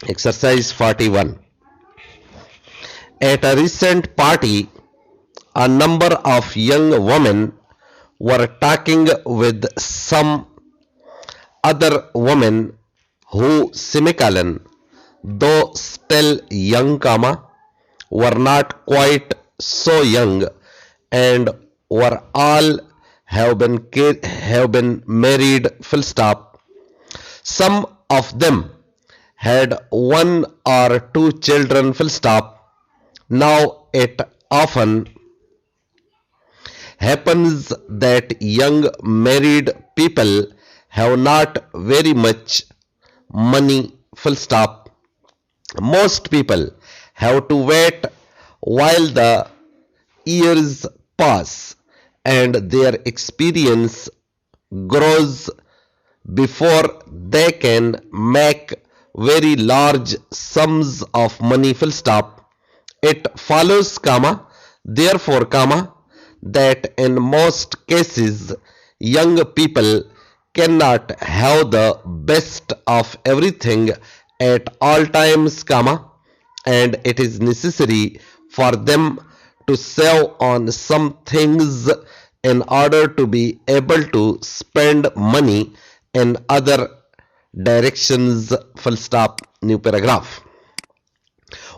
Exercise 41. At a recent party, a number of young women were talking with some other women who though still young, were not quite so young and were all have been married, full stop. Some of them had one or two children, full stop. Now it often happens that young married people have not very much money, full stop. Most people have to wait while the years pass and their experience grows before they can make very large sums of money, full stop. It follows, therefore, that in most cases young people cannot have the best of everything at all times, and it is necessary for them to save on some things in order to be able to spend money in other directions, full stop. New paragraph.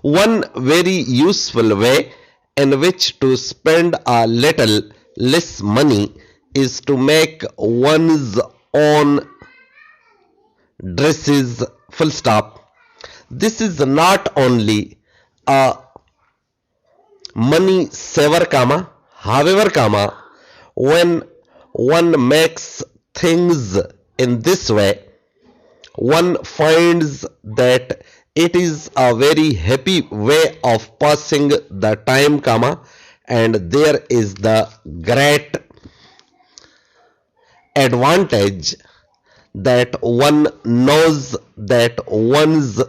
One very useful way in which to spend a little less money is to make one's own dresses, full stop. This is not only a money saver, however, when one makes things in this way, one finds that it is a very happy way of passing the time, and there is the great advantage that one knows that one's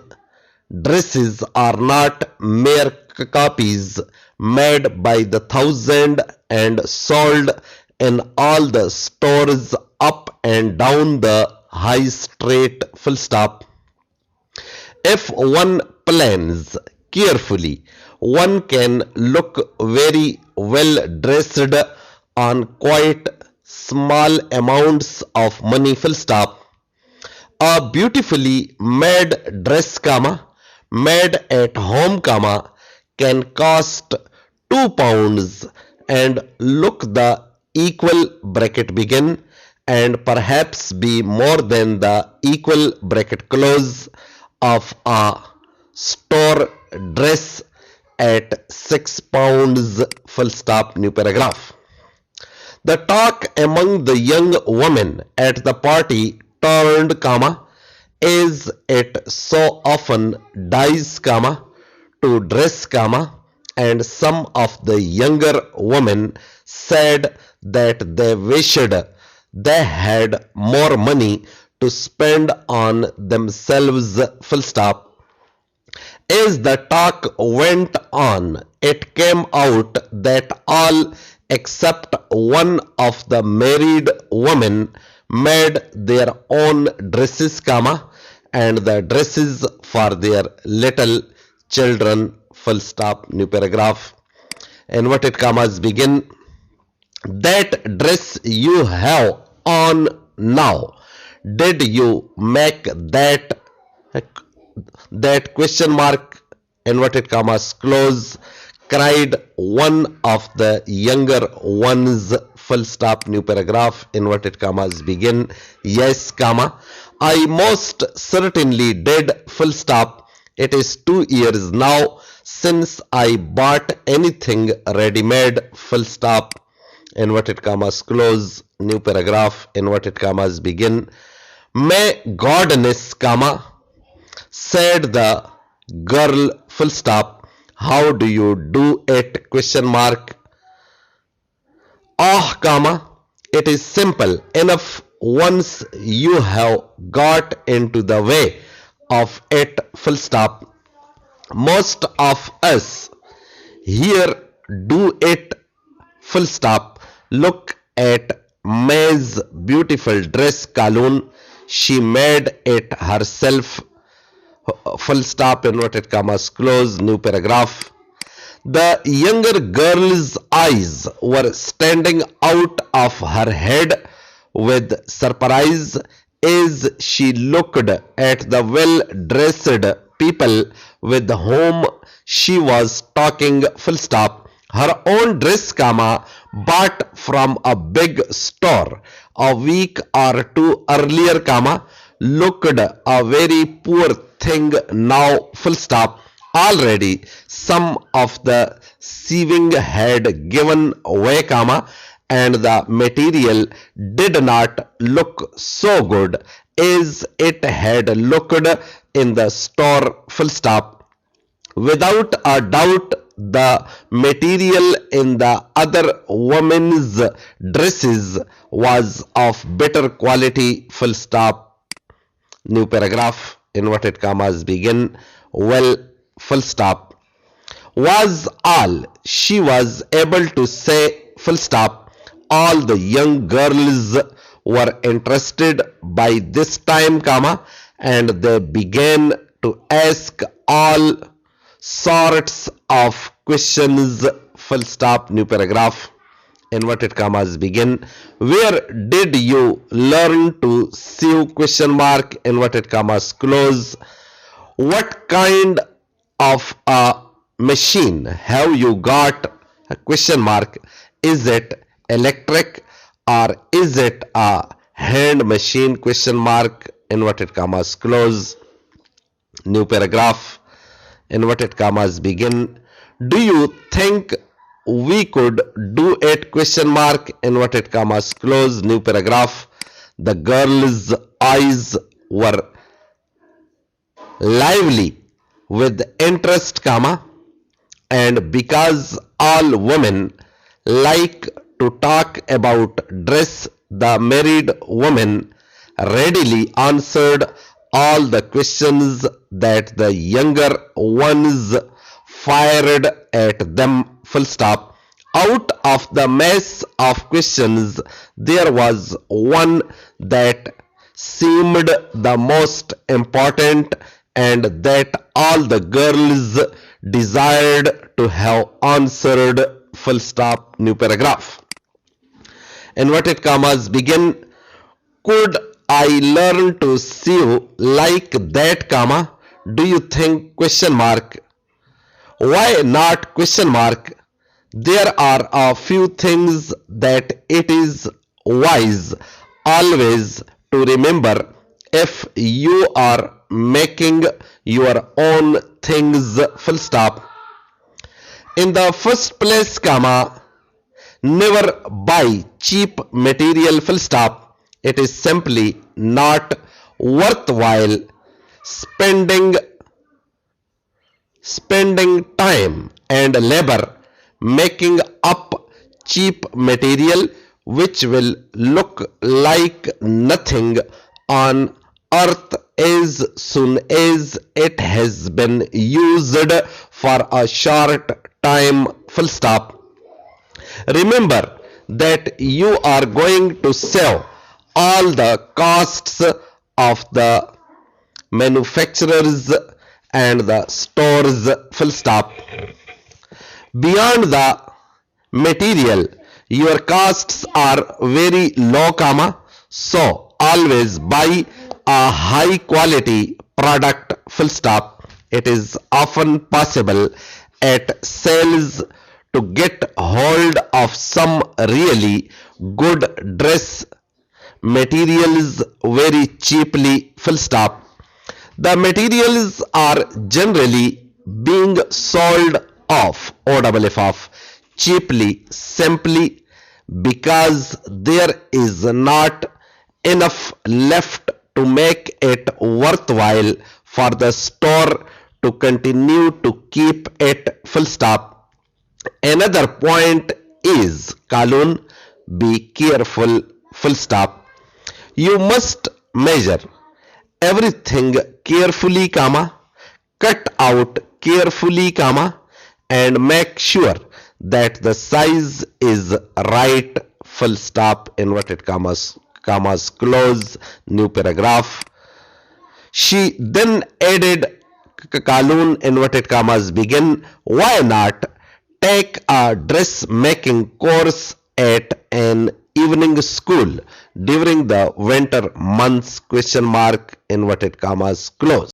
dresses are not mere copies made by the thousand and sold in all the stores up and down the high street, full stop. If one plans carefully, one can look very well dressed on quite small amounts of money, full stop. A beautifully made dress, made at home, can cost £2 and look the equal bracket begin and perhaps be more than the equal bracket close of a store dress at £6, full stop. New paragraph. The talk among the young women at the party turned, as it so often dies, to dress, and some of the younger women said that they wished they had more money to spend on themselves, full stop. As the talk went on, it came out that all except one of the married women made their own dresses, and the dresses for their little children, full stop. New paragraph. Inverted commas begin. That dress you have on now, did you make that question mark, inverted commas close, cried one of the younger ones, full stop. New paragraph. Inverted commas begin. Yes, I most certainly did, full stop. It is 2 years now since I bought anything ready-made, full stop. Inverted commas close. New paragraph. Inverted commas begin. May goodness, said the girl, full stop. How do you do it, question mark. It is simple enough once you have got into the way of it, full stop. Most of us here do it, full stop. Look at May's beautiful dress, Kalun. She made it herself full stop, inverted commas, close, new paragraph. The younger girl's eyes were standing out of her head with surprise as she looked at the well-dressed people with whom she was talking, full stop. Her own dress, comma, bought from a big store a week or two earlier, comma, looked a very poor thing now, full stop. Already some of the sewing had given way, comma, and the material did not look so good as it had looked in the store, full stop. Without a doubt, the material in the other women's dresses was of better quality, full stop. New paragraph, inverted commas begin, well, full stop, was all she was able to say, full stop. All the young girls were interested by this time, comma, and they began to ask all sorts of questions, full stop, new paragraph, inverted commas begin. Where did you learn to sew, question mark, inverted commas close. What kind of a machine have you got, a question mark. Is it electric or is it a hand machine, question mark, inverted commas close, new paragraph, inverted commas begin. Do you think we could do it, question mark, inverted commas close, new paragraph. The girl's eyes were lively with interest, comma, and because all women like to talk about dress, the married woman readily answered all the questions that the younger ones fired at them, full stop. Out of the mass of questions, there was one that seemed the most important and that all the girls desired to have answered, full stop, new paragraph. Inverted commas begin. Could I learn to sew like that, comma? Do you think, question mark. Why not, question mark. There are a few things that it is wise always to remember if you are making your own things, full stop. In the first place, comma, never buy cheap material, full stop. It is simply not worthwhile spending time and labor making up cheap material which will look like nothing on earth as soon as it has been used for a short time, full stop. Remember that you are going to save all the costs of the manufacturers and the stores, full stop. Beyond the material, your costs are very low, comma, so always buy a high quality product, full stop. It is often possible at sales to get hold of some really good dress materials very cheaply, full stop. The materials are generally being sold off, OFF, cheaply simply because there is not enough left to make it worthwhile for the store to continue to keep it, full stop. Another point is, colon, be careful, full stop. You must measure everything carefully, comma, cut out carefully, comma, and make sure that the size is right, full stop, inverted commas close, new paragraph. She then added, Kalun inverted commas begin, why not take a dressmaking course at an evening school during the winter months, question mark, inverted commas close.